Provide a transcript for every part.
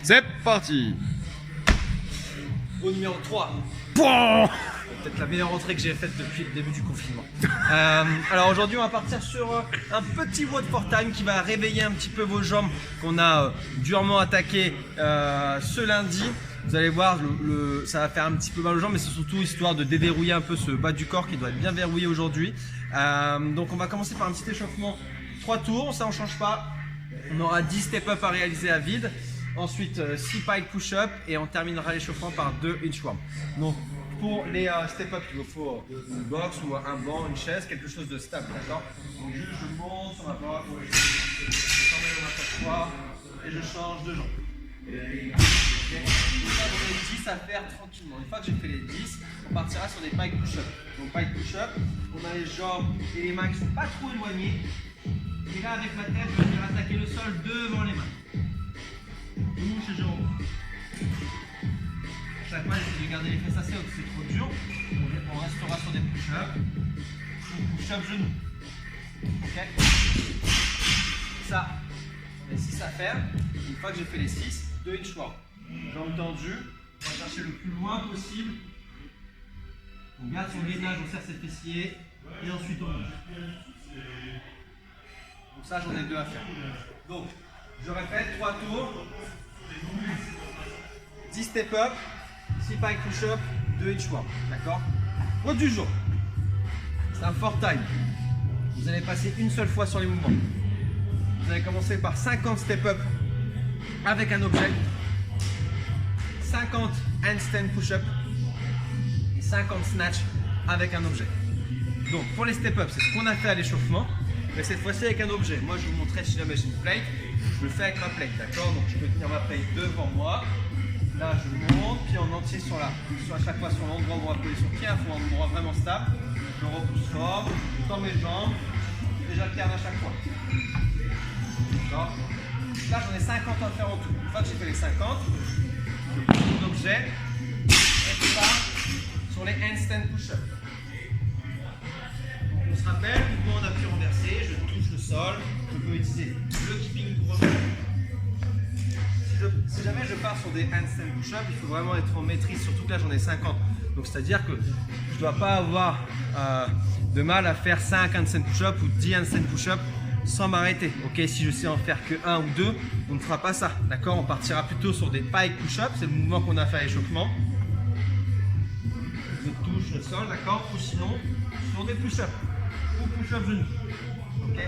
C'est parti. Au numéro 3. Pouah, Peut-être la meilleure entrée que j'ai faite depuis le début du confinement. Alors aujourd'hui on va partir sur un petit WOD for time qui va réveiller un petit peu vos jambes qu'on a durement attaqué ce lundi. Vous allez voir, ça va faire un petit peu mal aux jambes, mais c'est surtout histoire de déverrouiller un peu ce bas du corps qui doit être bien verrouillé aujourd'hui. Donc on va commencer par un petit échauffement 3 tours, ça on change pas. On aura 10 step-up à réaliser à vide. Ensuite 6 pike push-up et on terminera l'échauffement par 2 inchworm. Donc pour les step-up, il vous faut une box ou un banc, une chaise, quelque chose de stable, d'accord? Donc juste je monte sur ma box, je t'emmène dans ma poids et je change de jambe. Okay. Donc là j'en ai 10 à faire tranquillement. Une fois que j'ai fait les 10, on partira sur des pike push-up. Donc pike push-up, on a les jambes et les mains qui ne sont pas trop éloignées. Et là avec ma tête, je vais venir attaquer le sol devant les mains. Bouche et jambes. Chaque fois, j'essaie de garder les fesses assez hautes, c'est trop dur. On restera sur des push-ups. Push-up genou. Ok. Ça, on a 6 à faire. Une fois que j'ai fait les 6, 2 inchworm. Jambes tendues. On va chercher le plus loin possible. On garde son gainage, on serre ses fessiers. Et ensuite on bouge. Donc ça, j'en ai 2 à faire. Donc, je répète, 3 tours. 10 step-up. 6 pike push-up, 2 inchworm, d'accord? WOD du jour, c'est un for time. Vous allez passer une seule fois sur les mouvements. Vous allez commencer par 50 step-up avec un objet, 50 handstand push-up et 50 snatch avec un objet. Donc pour les step-up, c'est ce qu'on a fait à l'échauffement, mais cette fois-ci avec un objet. Moi je vous montrerai si jamais j'ai une plate, je le fais avec ma plate, d'accord? Donc je peux tenir ma plate devant moi. Là, je monte, pied en entier à chaque fois sur l'endroit où on va appuyer sur pied, un endroit vraiment stable. Je repousse fort, je tends mes jambes et j'alterne à chaque fois. D'accord? Là, j'en ai 50 à faire en tout. Une fois que j'ai fait les 50, je prends mon objet et je pars sur les handstand push-up. Donc, on se rappelle, mouvement en appui renversé, je touche le sol, je peux utiliser le keeping pour revenir. Si jamais je pars sur des handstand push-up, il faut vraiment être en maîtrise, surtout que là j'en ai 50. Donc c'est-à-dire que je ne dois pas avoir de mal à faire 5 handstand push-up ou 10 handstand push-up sans m'arrêter. Ok, si je sais en faire que 1 ou 2, on ne fera pas ça. D'accord, on partira plutôt sur des pike push-up, c'est le mouvement qu'on a fait à l'échauffement. Je touche le sol, d'accord, ou sinon sur des push-up ou push-up genou. Ok.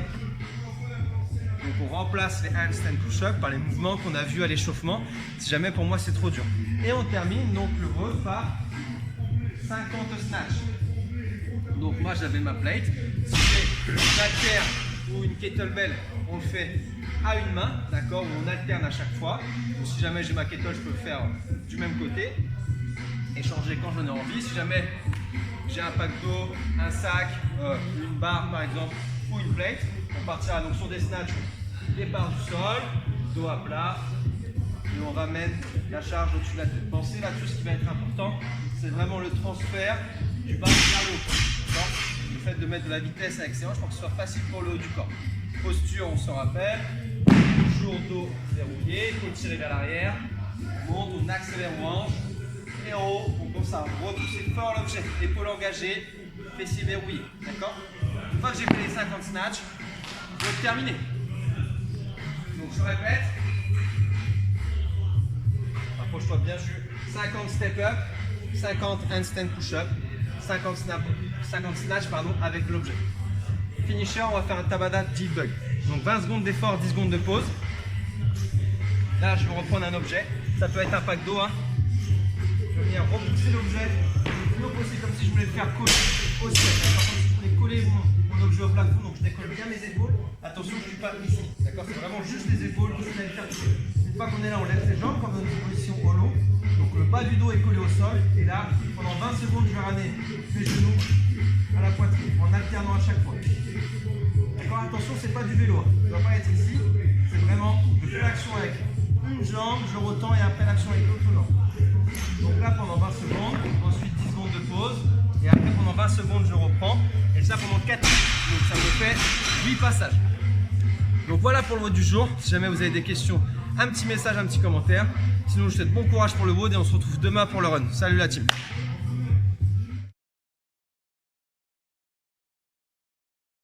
Donc on remplace les handstand push-up par les mouvements qu'on a vus à l'échauffement, si jamais pour moi c'est trop dur. Et on termine donc le WOD par 50 snatch. Donc moi j'avais ma plate, si j'ai une haltère ou une kettlebell, on le fait à une main, d'accord, où on alterne à chaque fois. Ou si jamais j'ai ma kettle, je peux le faire du même côté et changer quand j'en ai envie. Si jamais j'ai un pack d'eau, un sac, une barre par exemple, ou une plate, on partira donc sur des snatchs, départ du sol, dos à plat, et on ramène la charge au-dessus de la tête. Pensez là-dessus, ce qui va être important, c'est vraiment le transfert du bas vers le haut. Le fait de mettre de la vitesse avec ses hanches pour que ce soit facile pour le haut du corps. Posture, on se rappelle, toujours dos verrouillé, étiré vers l'arrière, on monte, on accélère aux hanches, et en haut, on commence à repousser fort l'objet, épaule engagée, fessier verrouillé, d'accord? Une fois que j'ai fait les 50 snatchs, je vais terminer. Donc je répète. Approche-toi bien, 50 step-up, 50 handstand push-up, 50 snatch avec l'objet. Finisher, on va faire un tabata deep bug. Donc 20 secondes d'effort, 10 secondes de pause. Là, je vais reprendre un objet. Ça peut être un pack d'eau. Hein. Je vais venir repousser l'objet, le pousser comme si je voulais le faire coller au ciel. Par contre, si je voulais coller mon objet au plafond, donc je décolle bien mes épaules. Attention, je ne suis pas ici. D'accord, c'est vraiment juste les épaules, juste la faire. Une fois qu'on est là, on lève les jambes comme dans une position hollow. Donc le bas du dos est collé au sol. Et là, pendant 20 secondes, je vais ramener mes genoux à la poitrine en alternant à chaque fois. D'accord, attention, c'est pas du vélo. Je ne dois pas être ici. C'est vraiment, je fais l'action avec une jambe, je retends et après l'action avec l'autre jambe. Donc là, pendant 20 secondes, ensuite 10 secondes de pause. Et après, pendant 20 secondes, je reprends. Et ça pendant 4 minutes. Donc ça me fait 8 passages. Donc voilà pour le WOD du jour. Si jamais vous avez des questions, un petit message, un petit commentaire. Sinon je vous souhaite bon courage pour le WOD et on se retrouve demain pour le run. Salut la team.